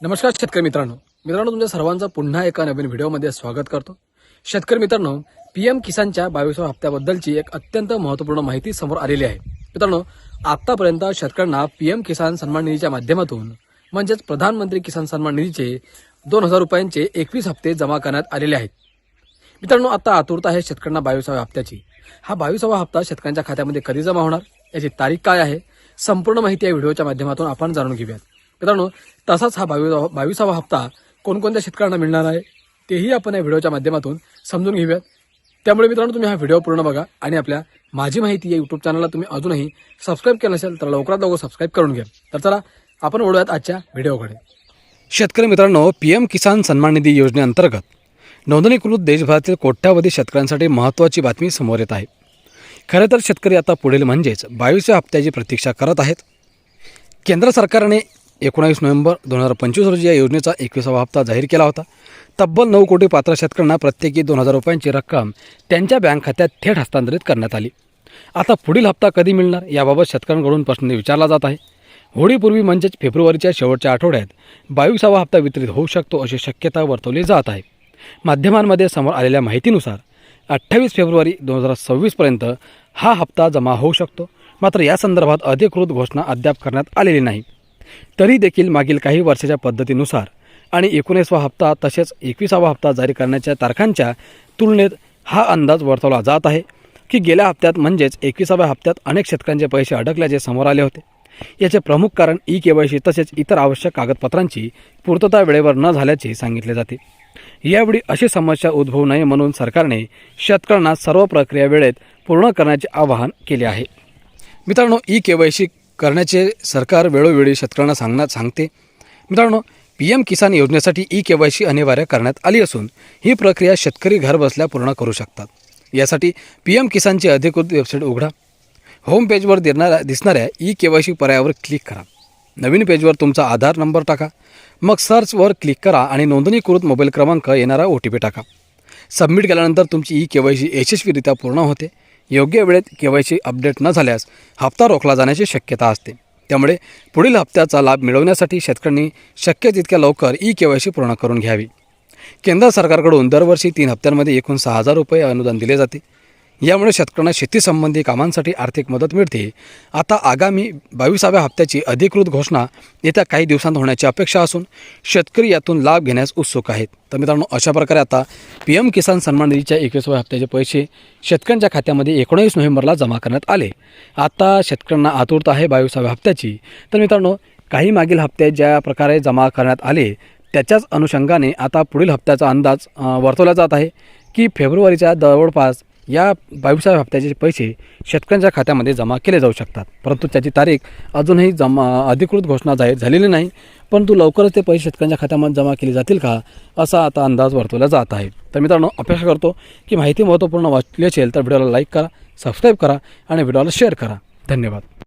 नमस्कार शेतकरी मित्रांनो तुमच्या सर्वांचं पुन्हा एका नवीन व्हिडिओमध्ये स्वागत करतो। शेतकरी मित्रांनो, पीएम किसानच्या 22व्या हप्त्याबद्दलची एक अत्यंत महत्त्वपूर्ण माहिती समोर आलेली आहे। मित्रांनो, आतापर्यंत शेतकऱ्यांना पीएम किसान सन्मान निधीच्या माध्यमातून म्हणजेच प्रधानमंत्री किसान सन्मान निधीचे 2000 रुपयांचे 21 हप्ते जमा करण्यात आलेले आहेत। मित्रांनो, आता आतुरता आहे शेतकऱ्यांना 22व्या हप्त्याची। हा 22वा हप्ता शेतकऱ्यांच्या खात्यामध्ये कधी जमा होणार, याची तारीख काय आहे, संपूर्ण माहिती या व्हिडिओच्या माध्यमातून आपण जाणून घेऊयात। मित्रांनो, तसाच हा 22वा हप्ता कोणकोणत्या शेतकऱ्यांना मिळणार आहे तेही आपण या व्हिडिओच्या माध्यमातून समजून घेऊयात। त्यामुळे मित्रांनो, तुम्ही हा व्हिडिओ पूर्ण बघा आणि आपल्या माझी माहिती या यूट्यूब चॅनलला तुम्ही अजूनही सबस्क्राईब केलं नसेल तर लवकरात लवकर सबस्क्राईब करून घ्या। तर चला आपण वळूयात आजच्या व्हिडिओकडे। शेतकरी मित्रांनो, पीएम किसान सन्मान निधी योजनेअंतर्गत नोंदणीकृत देशभरातील कोट्यावधी शेतकऱ्यांसाठी महत्त्वाची बातमी समोर येत आहे। खरं तर शेतकरी आता पुढील म्हणजेच 22व्या हप्त्याची प्रतीक्षा करत आहेत। केंद्र सरकारने 19 नोव्हेंबर 2025 रोजी या योजनेचा 21वा हप्ता जाहीर केला होता। तब्बल 9 कोटी पात्र शेतकऱ्यांना प्रत्येकी 2000 रुपयांची रक्कम त्यांच्या बँक खात्यात थेट हस्तांतरित करण्यात आली। आता पुढील हप्ता कधी मिळणार याबाबत शेतकऱ्यांकडून प्रश्न विचारला जात आहे। होळीपूर्वी म्हणजेच फेब्रुवारीच्या शेवटच्या आठवड्यात 22वा हप्ता वितरित होऊ शकतो अशी शक्यता वर्तवली जात आहे। माध्यमांमध्ये समोर आलेल्या माहितीनुसार 28 फेब्रुवारी 2026 पर्यंत हा हप्ता जमा होऊ शकतो। मात्र या संदर्भात अधिकृत घोषणा अद्याप करण्यात आलेली नाही। तरी देखील मागील काही वर्षाच्या पद्धतीनुसार आणि 19वा हप्ता तसेच 21वा हप्ता जारी करण्याच्या तारखांच्या तुलनेत हा अंदाज वर्तवला जात आहे की गेल्या हप्त्यात म्हणजेच 21व्या हप्त्यात अनेक शेतकऱ्यांचे पैसे अडकल्याचे समोर आले होते। याचे प्रमुख कारण ई-केवायसी तसेच इतर आवश्यक कागदपत्रांची पूर्तता वेळेवर न झाल्याचे सांगितले जाते। यावेळी अशी समस्या उद्भवू नये म्हणून सरकारने शेतकऱ्यांना सर्व प्रक्रिया वेळेत पूर्ण करण्याचे आवाहन केले आहे। मित्रांनो, ई-केवायसी करण्याचे सरकार वेळोवेळी शेतकऱ्यांना सांगते। मित्रांनो, पीएम किसान योजनेसाठी ई-केवायसी अनिवार्य करण्यात आली असून ही प्रक्रिया शेतकरी घर बसल्या पूर्ण करू शकतात। यासाठी पीएम किसानची अधिकृत वेबसाईट उघडा। होम पेजवर दिसणाऱ्या ई-केवायसी पर्यायावर क्लिक करा। नवीन पेजवर तुमचा आधार नंबर टाका, मग सर्चवर क्लिक करा आणि नोंदणीकृत मोबाईल क्रमांक येणारा OTP टाका। सबमिट केल्यानंतर तुमची ई-केवायसी यशस्वीरित्या पूर्ण होते। योग्य वेळेत केवायसी अपडेट न झाल्यास हप्ता रोखला जाण्याची शक्यता असते। त्यामुळे पुढील हप्त्याचा लाभ मिळवण्यासाठी शेतकऱ्यांनी शक्य तितक्या लवकर ई-केवायसी पूर्ण करून घ्यावी। केंद्र सरकारकडून दरवर्षी 3 हप्त्यांमध्ये एकूण 6000 रुपये अनुदान दिले जाते। यामुळे शेतकऱ्यांना शेतीसंबंधी कामांसाठी आर्थिक मदत मिळते। आता आगामी 22व्या हप्त्याची अधिकृत घोषणा येत्या काही दिवसांत होण्याची अपेक्षा असून शेतकरी यातून लाभ घेण्यास उत्सुक आहेत। तर मित्रांनो, अशा प्रकारे आता पीएम किसान सन्मान निधीच्या 21व्या हप्त्याचे पैसे शेतकऱ्यांच्या खात्यामध्ये 19 नोव्हेंबरला जमा करण्यात आले। आता शेतकऱ्यांना आतुरता आहे 22व्या हप्त्याची। तर मित्रांनो, काही मागील हप्ते ज्या प्रकारे जमा करण्यात आले त्याच्याच अनुषंगाने आता पुढील हप्त्याचा अंदाज वर्तवला जात आहे की फेब्रुवारीच्या जवळपास या 22व्या हप्त्याचे पैसे शेतकऱ्यांच्या खात्यामध्ये जमा केले जाऊ शकतात। परंतु त्याची तारीख अजूनही अधिकृत घोषणा जाहीर झालेली नाही, परंतु लवकरच ते पैसे शेतकऱ्यांच्या खात्यामध्ये जमा केले जातील का असा आता अंदाज वर्तवला जात आहे। तर मित्रांनो, अपेक्षा करतो की माहिती महत्त्वपूर्ण वाटली असेल तर व्हिडिओला लाईक करा, सबस्क्राईब करा आणि व्हिडिओला शेअर करा। धन्यवाद।